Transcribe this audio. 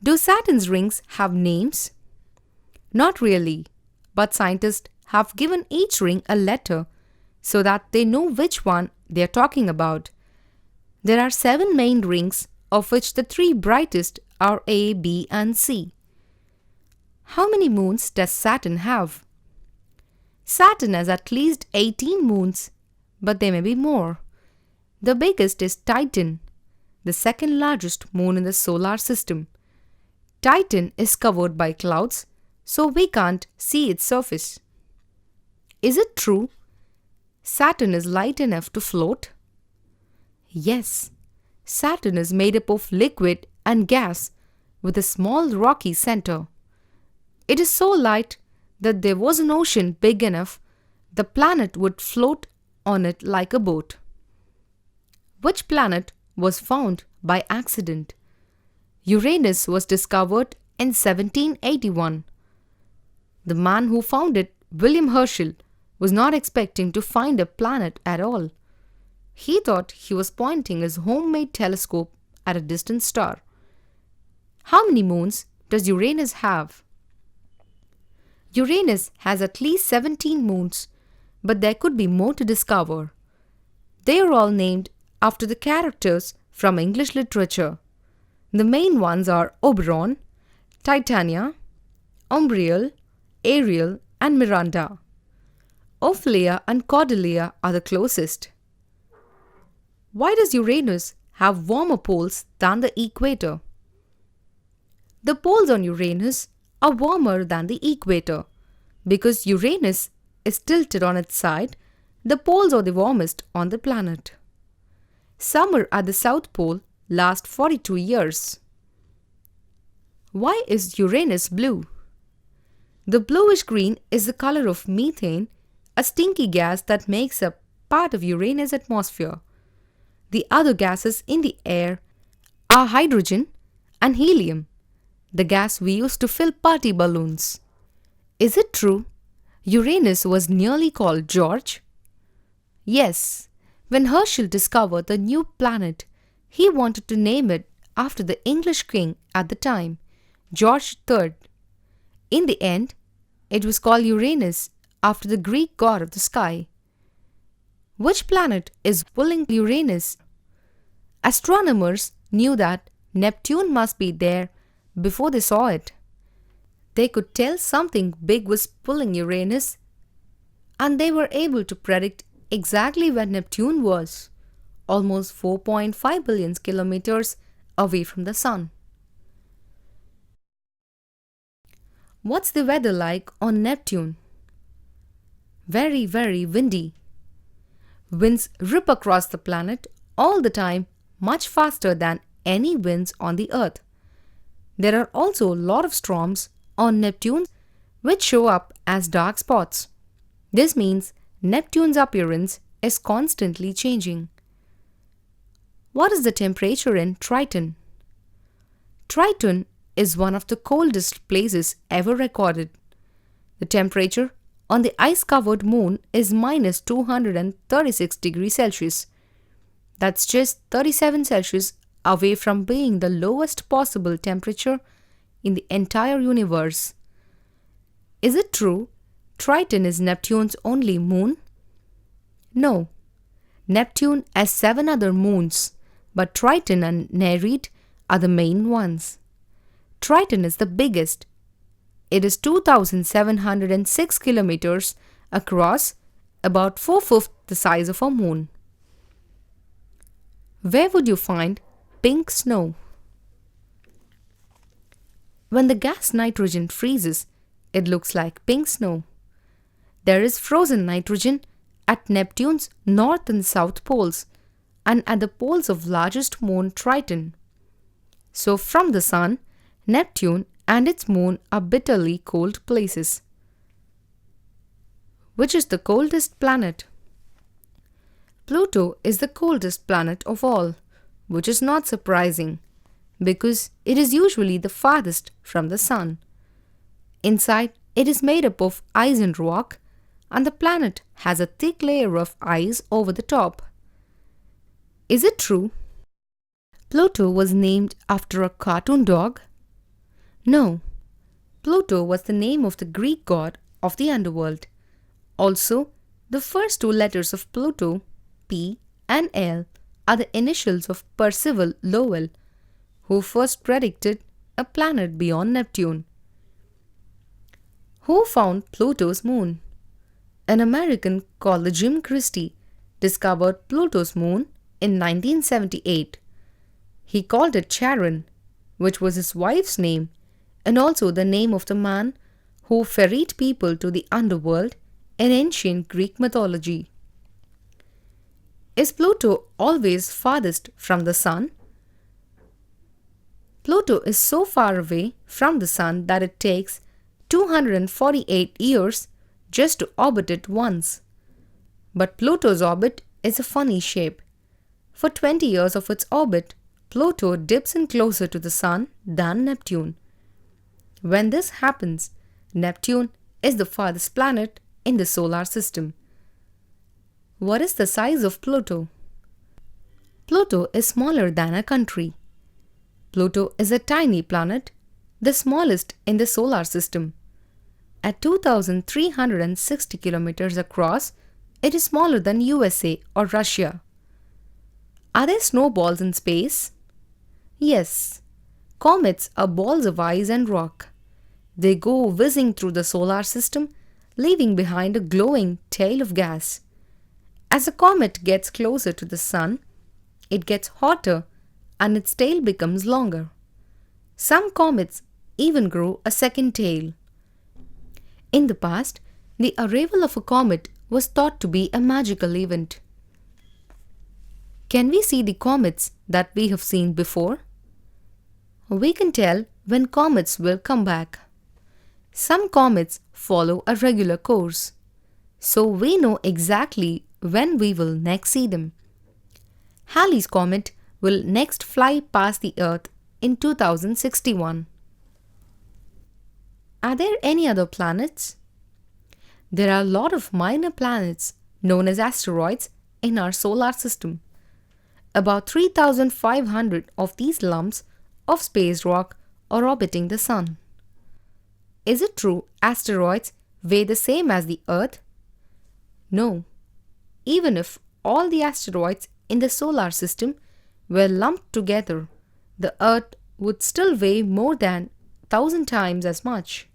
Do Saturn's rings have names? Not really, but scientists have given each ring a letter so that they know which one they are talking about. There are 7 main rings, of which the 3 brightest are A, B, and C. How many moons does Saturn have? Saturn has at least 18 moons, but there may be more. The biggest is Triton, the second largest moon in the solar system. Triton is covered by clouds, so we can't see its surface. Is it true Saturn is light enough to float? Yes, Saturn is made up of liquid and gas with a small rocky center. It is so light that there was an ocean big enough the planet would float on it like a boat. Which planet was found by accident? Uranus was discovered in 1781. The man who found it, William Herschel, was not expecting to find a planet at all. He thought he was pointing his homemade telescope at a distant star. How many moons does Uranus have? Uranus has at least 17 moons, but there could be more to discover. They are all named after the characters from English literature. The main ones are Oberon, Titania, Umbriel, Ariel, and Miranda. Ophelia and Cordelia are the closest. Why does Uranus have warmer poles than the equator? The poles on Uranus are warmer than the equator. Because Uranus is tilted on its side, the poles are the warmest on the planet. Summer at the South Pole lasts 42 years. Why is Uranus blue? The bluish green is the color of methane, a stinky gas that makes up part of Uranus' atmosphere. The other gases in the air are hydrogen and helium, the gas we use to fill party balloons. Is it true Uranus was nearly called George? Yes, when Herschel discovered the new planet, he wanted to name it after the English king at the time, George III. In the end, it was called Uranus after the Greek god of the sky. Which planet is pulling Uranus? Astronomers knew that Neptune must be there before they saw it. They could tell something big was pulling Uranus, and they were able to predict exactly where Neptune was, almost 4.5 billion kilometers away from the Sun. What's the weather like on Neptune? Very, very windy. Winds rip across the planet all the time, much faster than any winds on the Earth. There are also a lot of storms on Neptune which show up as dark spots. This means Neptune's appearance is constantly changing. What is the temperature in Triton? Triton is one of the coldest places ever recorded. The temperature on the ice-covered moon is minus 236 degrees Celsius. That's just 37 Celsius away from being the lowest possible temperature in the entire universe. Is it true Triton is Neptune's only moon? No. Neptune has 7 other moons, but Triton and Nereid are the main ones. Triton is the biggest. It is 2,706 kilometers across, about 4/5 the size of a moon. Where would you find pink snow? When the gas nitrogen freezes, it looks like pink snow. There is frozen nitrogen at Neptune's north and south poles and at the poles of largest moon Triton. So from the Sun, Neptune and its moon are bitterly cold places. Which is the coldest planet? Pluto is the coldest planet of all, which is not surprising because it is usually the farthest from the Sun. Inside, it is made up of ice and rock, and the planet has a thick layer of ice over the top. Is it true Pluto was named after a cartoon dog? No, Pluto was the name of the Greek god of the underworld. Also, the first two letters of Pluto, P and L, are the initials of Percival Lowell, who first predicted a planet beyond Neptune. Who found Pluto's moon? An American called Jim Christie discovered Pluto's moon in 1978. He called it Charon, which was his wife's name and also the name of the man who ferried people to the underworld in ancient Greek mythology. Is Pluto always farthest from the Sun? Pluto is so far away from the Sun that it takes 248 years just to orbit it once. But Pluto's orbit is a funny shape. For 20 years of its orbit, Pluto dips in closer to the Sun than Neptune. When this happens, Neptune is the farthest planet in the solar system. What is the size of Pluto? Pluto is smaller than a country. Pluto is a tiny planet, the smallest in the solar system. At 2,360 kilometers across, it is smaller than USA or Russia. Are there snowballs in space? Yes. Comets are balls of ice and rock. They go whizzing through the solar system, leaving behind a glowing tail of gas. As a comet gets closer to the Sun, it gets hotter and its tail becomes longer. Some comets even grow a second tail. In the past, the arrival of a comet was thought to be a magical event. Can we see the comets that we have seen before? We can tell when comets will come back. Some comets follow a regular course, so we know exactly when we will next see them. Halley's Comet will next fly past the Earth in 2061. Are there any other planets? There are a lot of minor planets known as asteroids in our solar system. About 3,500 of these lumps of space rock are orbiting the Sun. Is it true asteroids weigh the same as the Earth? No. Even if all the asteroids in the solar system were lumped together, the Earth would still weigh more than 1,000 times as much.